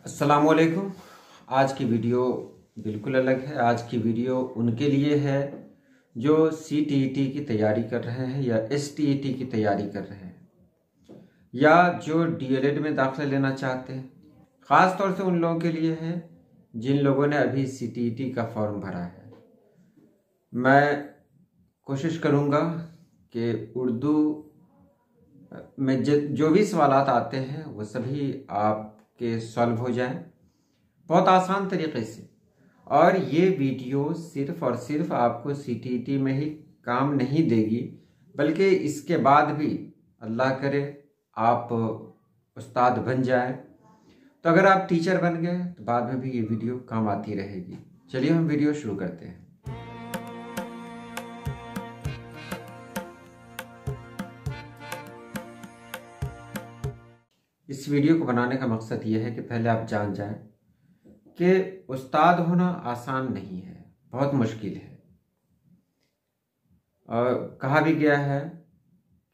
अस्सलामुअलैकुम। आज की वीडियो बिल्कुल अलग है। आज की वीडियो उनके लिए है जो CTET की तैयारी कर रहे हैं या STET की तैयारी कर रहे हैं या जो DLED में दाखिला लेना चाहते हैं। ख़ास तौर से उन लोगों के लिए है जिन लोगों ने अभी CTET का फॉर्म भरा है। मैं कोशिश करूँगा कि उर्दू में जो भी सवालात आते हैं वो सभी आपके सॉल्व हो जाएं बहुत आसान तरीके से। और ये वीडियो सिर्फ़ और सिर्फ आपको CTET में ही काम नहीं देगी, बल्कि इसके बाद भी अल्लाह करे आप उस्ताद बन जाए, तो अगर आप टीचर बन गए तो बाद में भी ये वीडियो काम आती रहेगी। चलिए हम वीडियो शुरू करते हैं। इस वीडियो को बनाने का मकसद ये है कि पहले आप जान जाएं कि उस्ताद होना आसान नहीं है, बहुत मुश्किल है। और कहा भी गया है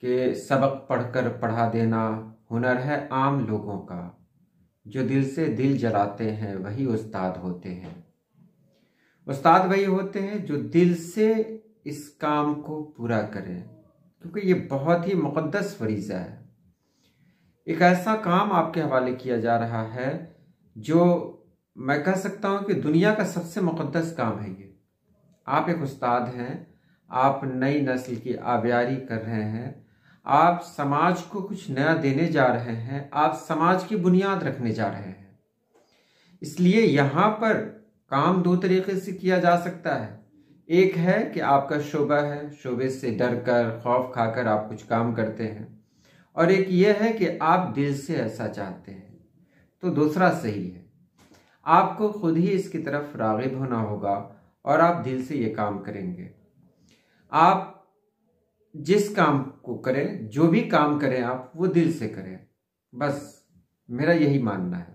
कि सबक पढ़कर पढ़ा देना हुनर है आम लोगों का, जो दिल से दिल जलाते हैं वही उस्ताद होते हैं। उस्ताद वही होते हैं जो दिल से इस काम को पूरा करें, क्योंकि ये बहुत ही मुक़द्दस फरीज़ा है। एक ऐसा काम आपके हवाले किया जा रहा है जो मैं कह सकता हूं कि दुनिया का सबसे मुक़द्दस काम है। ये आप एक उस्ताद हैं, आप नई नस्ल की आबियारी कर रहे हैं, आप समाज को कुछ नया देने जा रहे हैं, आप समाज की बुनियाद रखने जा रहे हैं। इसलिए यहाँ पर काम दो तरीके से किया जा सकता है। एक है कि आपका शोबा है, शोबे से डर कर खौफ खाकर आप कुछ काम करते हैं, और एक ये है कि आप दिल से ऐसा चाहते हैं। तो दूसरा सही है, आपको खुद ही इसकी तरफ राग़िब होना होगा और आप दिल से ये काम करेंगे। आप जिस काम को करें, जो भी काम करें, आप वो दिल से करें, बस मेरा यही मानना है।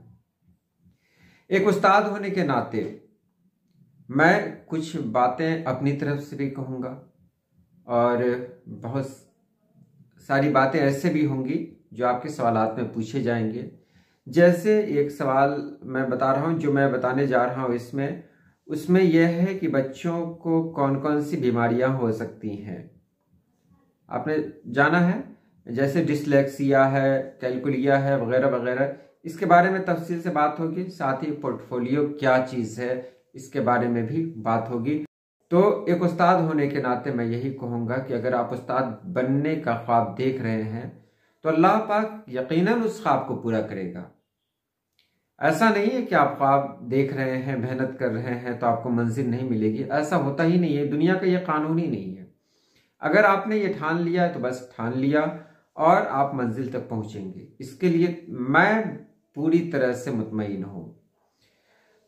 एक उस्ताद होने के नाते मैं कुछ बातें अपनी तरफ से भी कहूँगा और बहुत सारी बातें ऐसे भी होंगी जो आपके सवालात में पूछे जाएंगे। जैसे एक सवाल मैं बता रहा हूँ, जो मैं बताने जा रहा हूँ उसमें यह है कि बच्चों को कौन कौन सी बीमारियां हो सकती हैं। आपने जाना है, जैसे डिसलेक्सिया है, कैलकुलिया है, वगैरह वगैरह। इसके बारे में तफसील से बात होगी। साथ ही पोर्टफोलियो क्या चीज़ है, इसके बारे में भी बात होगी। तो एक उस्ताद होने के नाते मैं यही कहूँगा कि अगर आप उस्ताद बनने का ख्वाब देख रहे हैं तो अल्लाह पाक यकीनन उस ख्वाब को पूरा करेगा। ऐसा नहीं है कि आप ख्वाब देख रहे हैं, मेहनत कर रहे हैं तो आपको मंजिल नहीं मिलेगी। ऐसा होता ही नहीं है, दुनिया का ये कानून ही नहीं है। अगर आपने ये ठान लिया है तो बस ठान लिया और आप मंजिल तक पहुंचेंगे। इसके लिए मैं पूरी तरह से मुतमईन हूँ।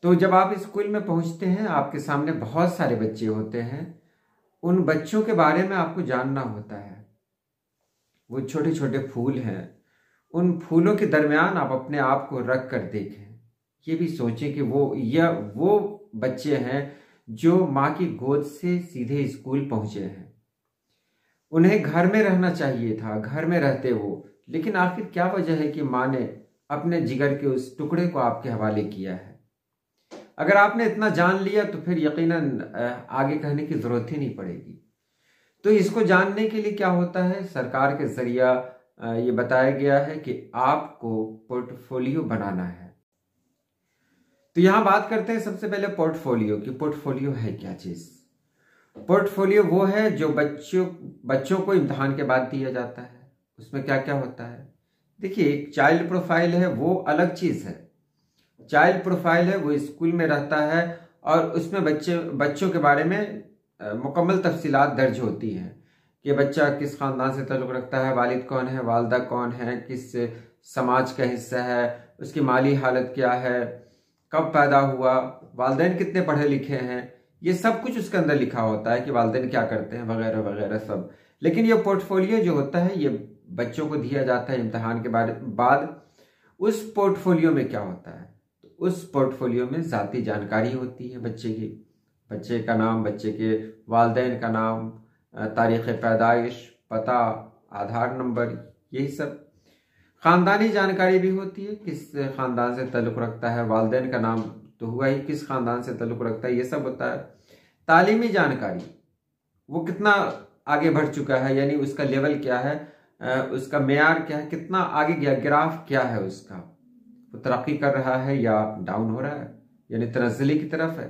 तो जब आप स्कूल में पहुंचते हैं, आपके सामने बहुत सारे बच्चे होते हैं। उन बच्चों के बारे में आपको जानना होता है। वो छोटे छोटे फूल हैं, उन फूलों के दरमियान आप अपने आप को रख कर देखें। ये भी सोचें कि वो बच्चे हैं जो माँ की गोद से सीधे स्कूल पहुंचे हैं। उन्हें घर में रहना चाहिए था, घर में रहते वो, लेकिन आखिर क्या वजह है कि माँ ने अपने जिगर के उस टुकड़े को आपके हवाले किया है। अगर आपने इतना जान लिया तो फिर यकीनन आगे कहने की जरूरत ही नहीं पड़ेगी। तो इसको जानने के लिए क्या होता है, सरकार के जरिया ये बताया गया है कि आपको पोर्टफोलियो बनाना है। तो यहां बात करते हैं सबसे पहले पोर्टफोलियो की। पोर्टफोलियो है क्या चीज? पोर्टफोलियो वो है जो बच्चों को इम्तिहान के बाद दिया जाता है। उसमें क्या क्या होता है? देखिए, एक चाइल्ड प्रोफाइल है, वो अलग चीज है। चाइल्ड प्रोफाइल है, वो स्कूल में रहता है और उसमें बच्चों के बारे में मुकम्मल तफसीलात दर्ज होती हैं कि बच्चा किस ख़ानदान से ताल्लुक़ रखता है, वालिद कौन है, वालदा कौन है, किस समाज का हिस्सा है, उसकी माली हालत क्या है, कब पैदा हुआ, वालिदैन कितने पढ़े लिखे हैं। ये सब कुछ उसके अंदर लिखा होता है कि वालिदैन क्या करते हैं, वगैरह वगैरह सब। लेकिन ये पोर्टफोलियो जो होता है, ये बच्चों को दिया जाता है इम्तिहान के बाद। उस पोर्टफोलियो में क्या होता है? तो उस पोर्टफोलियो में ज़ाती जानकारी होती है बच्चे की, बच्चे का नाम, बच्चे के वालिदैन का नाम, तारीख़ पैदाइश, पता, आधार नंबर, यही सब। ख़ानदानी जानकारी भी होती है, किस ख़ानदान से ताल्लुक़ रखता है, वालिदैन का नाम तो हुआ ही, किस ख़ानदान से ताल्लुक़ रखता है, ये सब होता है। तालीमी जानकारी, वो कितना आगे बढ़ चुका है, यानी उसका लेवल क्या है, उसका मेयार क्या है, कितना आगे गया, ग्राफ क्या है उसका, वो तरक्की कर रहा है या डाउन हो रहा है, यानी तनज़्ज़ुली की तरफ है,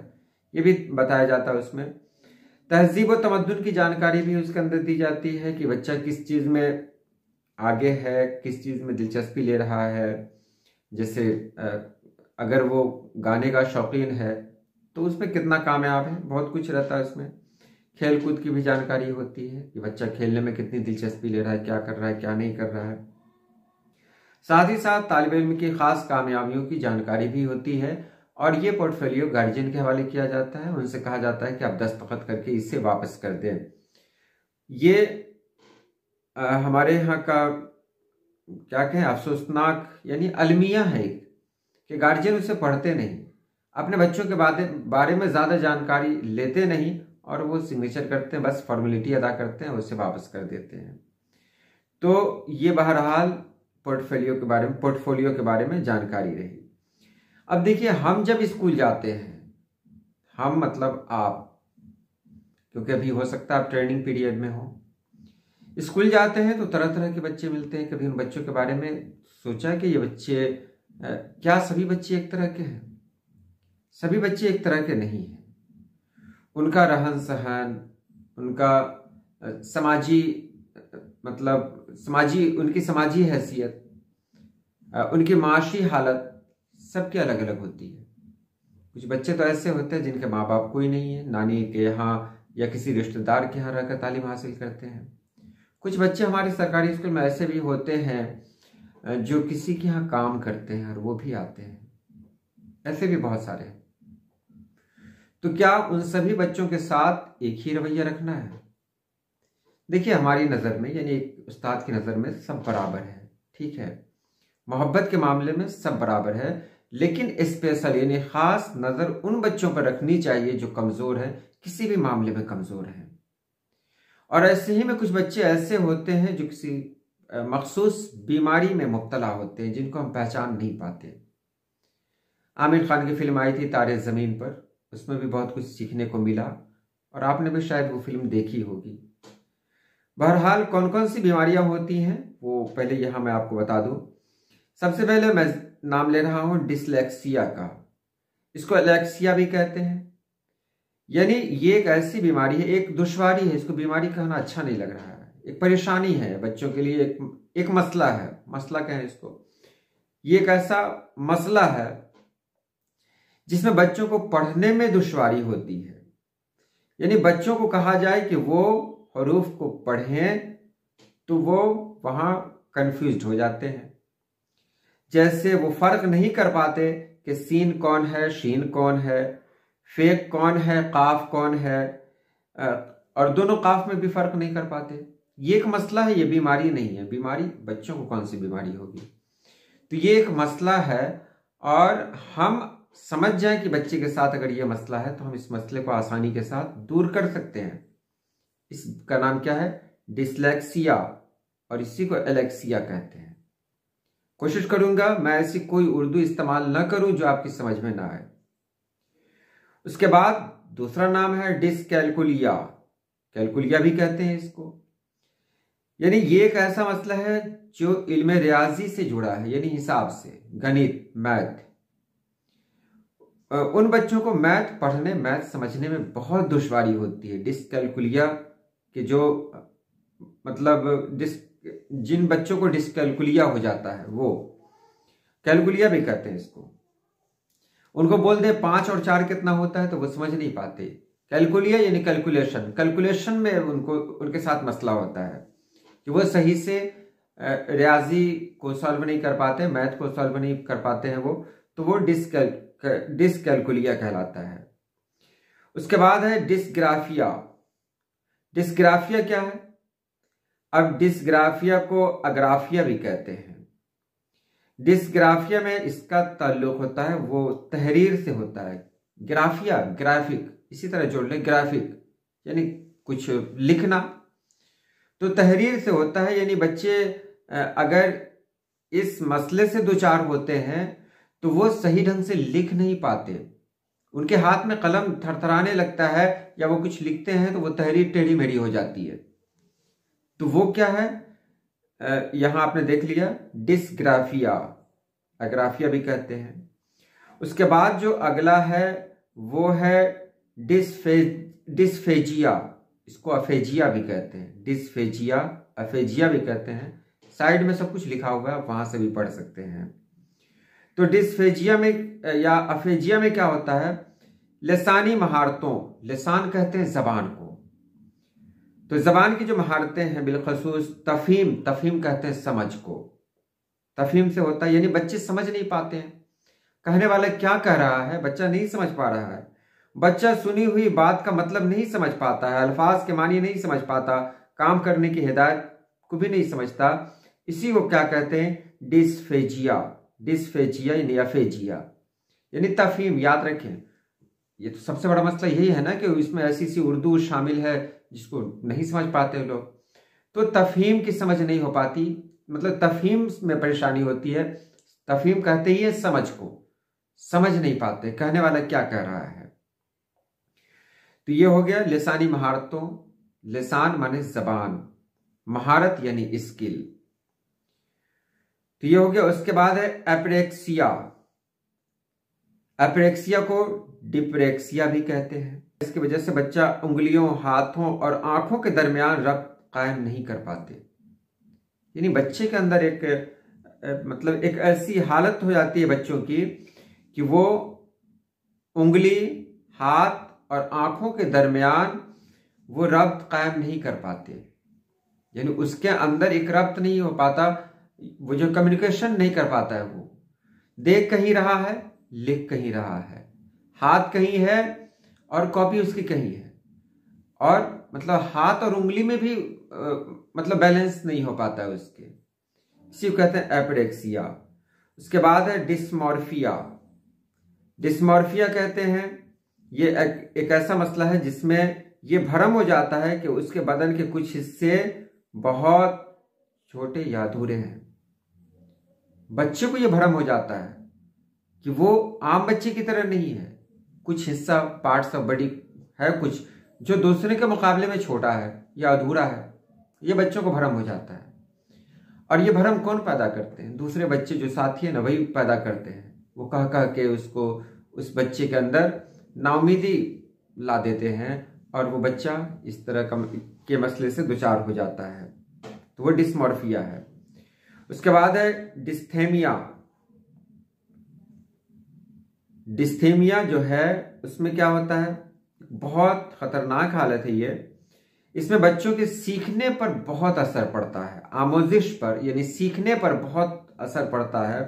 ये भी बताया जाता है उसमें। तहज़ीब व तमद्दुन की जानकारी भी उसके अंदर दी जाती है कि बच्चा किस चीज़ में आगे है, किस चीज़ में दिलचस्पी ले रहा है। जैसे अगर वो गाने का शौकीन है तो उसमें कितना कामयाब है, बहुत कुछ रहता है उसमें। खेल कूद की भी जानकारी होती है कि बच्चा खेलने में कितनी दिलचस्पी ले रहा है, क्या कर रहा है, क्या नहीं कर रहा है। साथ ही साथ तालिब इल्म की ख़ास कामयाबियों की जानकारी भी होती है और ये पोर्टफोलियो गार्जियन के हवाले किया जाता है। उनसे कहा जाता है कि आप दस्तखत करके इसे वापस कर दें। ये हमारे यहाँ का क्या कहें, अफसोसनाक यानी अलमिया है कि गार्जियन उसे पढ़ते नहीं, अपने बच्चों के बारे में ज़्यादा जानकारी लेते नहीं और वो सिग्नेचर करते हैं, बस फॉर्मेलिटी अदा करते हैं, उसे वापस कर देते हैं। तो ये बहरहाल पोर्टफोलियो के बारे में जानकारी रही। अब देखिए, हम जब स्कूल जाते हैं, हम मतलब आप, क्योंकि अभी हो सकता है आप ट्रेनिंग पीरियड में हो, स्कूल जाते हैं तो तरह तरह के बच्चे मिलते हैं। कभी उन बच्चों के बारे में सोचा कि ये बच्चे क्या सभी बच्चे एक तरह के हैं? सभी बच्चे एक तरह के नहीं हैं। उनका रहन सहन, उनका उनकी समाजी हैसियत, उनकी माशी हालत सबकी अलग अलग होती है। कुछ बच्चे तो ऐसे होते हैं जिनके माँ बाप कोई नहीं है, नानी के यहाँ या किसी रिश्तेदार के यहाँ रहकर तालीम हासिल करते हैं। कुछ बच्चे हमारे सरकारी स्कूल में ऐसे भी होते हैं जो किसी के यहाँ काम करते हैं और वो भी आते हैं, ऐसे भी बहुत सारे हैं। तो क्या उन सभी बच्चों के साथ एक ही रवैया रखना है? देखिए, हमारी नज़र में यानी एक उस्ताद की नज़र में सब बराबर है, ठीक है, मोहब्बत के मामले में सब बराबर है, लेकिन स्पेशल यानी ख़ास नज़र उन बच्चों पर रखनी चाहिए जो कमज़ोर है, किसी भी मामले में कमज़ोर है। और ऐसे ही में कुछ बच्चे ऐसे होते हैं जो किसी मखसूस बीमारी में मुब्तला होते हैं जिनको हम पहचान नहीं पाते। आमिर खान की फिल्म आई थी तारे ज़मीन पर, उसमें भी बहुत कुछ सीखने को मिला और आपने भी शायद वो फिल्म देखी होगी। बहरहाल कौन कौन सी बीमारियां होती हैं वो पहले यहाँ मैं आपको बता दूं। सबसे पहले मैं नाम ले रहा हूँ डिसलेक्सिया का। इसको एलेक्सिया भी कहते हैं, यानी ये एक ऐसी बीमारी है, एक दुश्वारी है, इसको बीमारी कहना अच्छा नहीं लग रहा है, एक परेशानी है बच्चों के लिए, एक मसला है, मसला कहें इसको। ये एक ऐसा मसला है जिसमें बच्चों को पढ़ने में दुश्वारी होती है, यानी बच्चों को कहा जाए कि वो हरूफ को पढ़ें तो वो वहाँ कंफ्यूज्ड हो जाते हैं। जैसे वो फर्क नहीं कर पाते कि सीन कौन है, शीन कौन है, फेक कौन है, काफ कौन है, और दोनों काफ में भी फर्क नहीं कर पाते। ये एक मसला है, ये बीमारी नहीं है। बीमारी बच्चों को कौन सी बीमारी होगी? तो ये एक मसला है और हम समझ जाएं कि बच्चे के साथ अगर ये मसला है तो हम इस मसले को आसानी के साथ दूर कर सकते हैं। इसका नाम क्या है? डिसलेक्सिया, और इसी को एलेक्सिया कहते हैं। कोशिश करूंगा मैं ऐसी कोई उर्दू इस्तेमाल न करूं जो आपकी समझ में ना आए। उसके बाद दूसरा नाम है डिसकैलकुलिया, कैलकुलिया भी कहते हैं इसको, यानी ये एक ऐसा मसला है जो इल्म रियाजी से जुड़ा है, यानी हिसाब से, गणित, मैथ। उन बच्चों को मैथ पढ़ने, मैथ समझने में बहुत दुश्वारी होती है। डिसकैलकुलिया कि जो मतलब जिन बच्चों को डिसकैलकुलिया हो जाता है वो कैलकुलिया भी कहते हैं इसको। उनको बोल दें 5 और 4 कितना होता है तो वो समझ नहीं पाते। कैलकुलिया यानी कैलकुलेशन, कैलकुलेशन में उनके साथ मसला होता है कि वो सही से रियाजी को सॉल्व नहीं कर पाते, मैथ को सॉल्व नहीं कर पाते हैं वो, तो वो डिसकैलकुलिया कहलाता है। उसके बाद है डिसग्राफिया। डिसग्राफिया क्या है? अब डिसग्राफिया को अग्राफिया भी कहते हैं। डिसग्राफिया में इसका ताल्लुक होता है वो तहरीर से होता है। ग्राफिया ग्राफिक, इसी तरह जोड़ लें, ग्राफिक यानी कुछ लिखना, तो तहरीर से होता है। यानी बच्चे अगर इस मसले से दो चार होते हैं तो वो सही ढंग से लिख नहीं पाते, उनके हाथ में कलम थरथराने लगता है, या वो कुछ लिखते हैं तो वो तहरीर टेढ़ी मेढ़ी हो जाती है। तो वो क्या है, यहां आपने देख लिया डिस्ग्राफिया, अग्राफिया भी कहते हैं। उसके बाद जो अगला है वो है डिस्फेजिया, इसको अफेजिया भी कहते हैं, डिस्फेजिया अफेजिया भी कहते हैं। साइड में सब कुछ लिखा हुआ है, आप वहां से भी पढ़ सकते हैं। तो डिस्फेजिया में या अफेजिया में क्या होता है, लिसानी महारतों, लिसान कहते हैं जबान को, तो जबान की जो महारतें हैं बिलखसूस तफहीम, तफहीम कहते हैं समझ को, तफहीम से होता है, यानी बच्चे समझ नहीं पाते हैं, कहने वाला क्या कह रहा है बच्चा नहीं समझ पा रहा है, बच्चा सुनी हुई बात का मतलब नहीं समझ पाता है, अल्फाज के मानी नहीं समझ पाता, काम करने की हिदायत को भी नहीं समझता, इसी को क्या कहते हैं डिस्फेजिया, डिस्फेजिया यानी अफेजिया यानी तफहीम। याद रखें, ये तो सबसे बड़ा मसला यही है ना कि इसमें ऐसी सी उर्दू शामिल है जिसको नहीं समझ पाते लोग, तो तफहीम की समझ नहीं हो पाती, मतलब तफहीम में परेशानी होती है। तफहीम कहते ही है समझ को, समझ नहीं पाते कहने वाला क्या कह रहा है। तो ये हो गया लिसानी महारतों, लिसान माने जबान, महारत यानी स्किल। तो ये हो गया। उसके बाद है एप्रेक्सिया, एप्रेक्सिया को डिप्रेक्सिया भी कहते हैं। इसकी वजह से बच्चा उंगलियों, हाथों और आंखों के दरमियान रब्त कायम नहीं कर पाते, यानी बच्चे के अंदर मतलब एक ऐसी हालत हो जाती है बच्चों की कि वो उंगली, हाथ और आंखों के दरमियान वो रब्त कायम नहीं कर पाते, यानी उसके अंदर एक रब्त नहीं हो पाता, वो जो कम्युनिकेशन नहीं कर पाता है, वो देख कहीं रहा है, लिख कहीं रहा है, हाथ कहीं है और कॉपी उसकी कहीं है, और मतलब हाथ और उंगली में भी मतलब बैलेंस नहीं हो पाता है उसके, इसी को कहते हैं एपिडेक्सिया। उसके बाद है डिस्मॉर्फिया, डिस्मॉर्फिया कहते हैं ये एक ऐसा मसला है जिसमें ये भ्रम हो जाता है कि उसके बदन के कुछ हिस्से बहुत छोटे या अधूरे हैं। बच्चे को ये भ्रम हो जाता है कि वो आम बच्चे की तरह नहीं है, कुछ हिस्सा पार्ट्स ऑफ बॉडी है कुछ जो दूसरे के मुकाबले में छोटा है या अधूरा है, ये बच्चों को भ्रम हो जाता है। और ये भ्रम कौन पैदा करते हैं, दूसरे बच्चे जो साथी है ना वही पैदा करते हैं, वो कह कह के उसको, उस बच्चे के अंदर नाउमीदी ला देते हैं और वो बच्चा इस तरह के मसले से दुचार हो जाता है, तो वो डिस्मॉर्फिया है। उसके बाद है डिस्थेमिया, डिस्थेमिया जो है उसमें क्या होता है, बहुत खतरनाक हालत है ये, इसमें बच्चों के सीखने पर बहुत असर पड़ता है, आमोजिश पर यानी सीखने पर बहुत असर पड़ता है।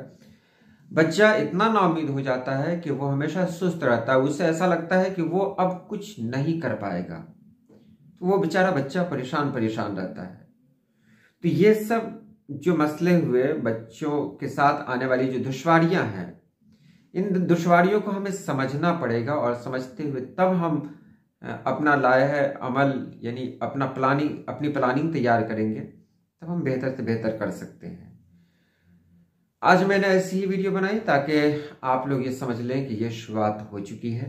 बच्चा इतना नाउमीद हो जाता है कि वो हमेशा सुस्त रहता है, उसे ऐसा लगता है कि वो अब कुछ नहीं कर पाएगा, तो वो बेचारा बच्चा परेशान परेशान रहता है। तो ये सब जो मसले हुए बच्चों के साथ आने वाली जो दुश्वारियां हैं, इन दुश्वारियों को हमें समझना पड़ेगा, और समझते हुए तब हम अपना लाया अमल यानी अपनी प्लानिंग तैयार करेंगे, तब हम बेहतर से बेहतर कर सकते हैं। आज मैंने ऐसी ही वीडियो बनाई ताकि आप लोग ये समझ लें कि ये शुरुआत हो चुकी है।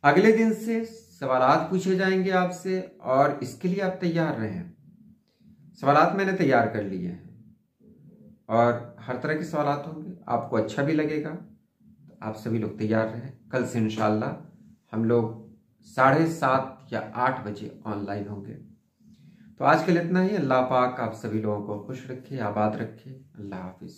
अगले दिन से सवालात पूछे जाएंगे आपसे, और इसके लिए आप तैयार रहें। सवालात मैंने तैयार कर लिए हैं और हर तरह के सवालात होंगे, आपको अच्छा भी लगेगा, तो आप सभी लोग तैयार रहें। कल से इंशाल्लाह हम लोग 7:30 या 8 बजे ऑनलाइन होंगे। तो आज के लिए इतना ही। अल्लाह पाक आप सभी लोगों को खुश रखे, आबाद रखे। अल्लाह हाफिज।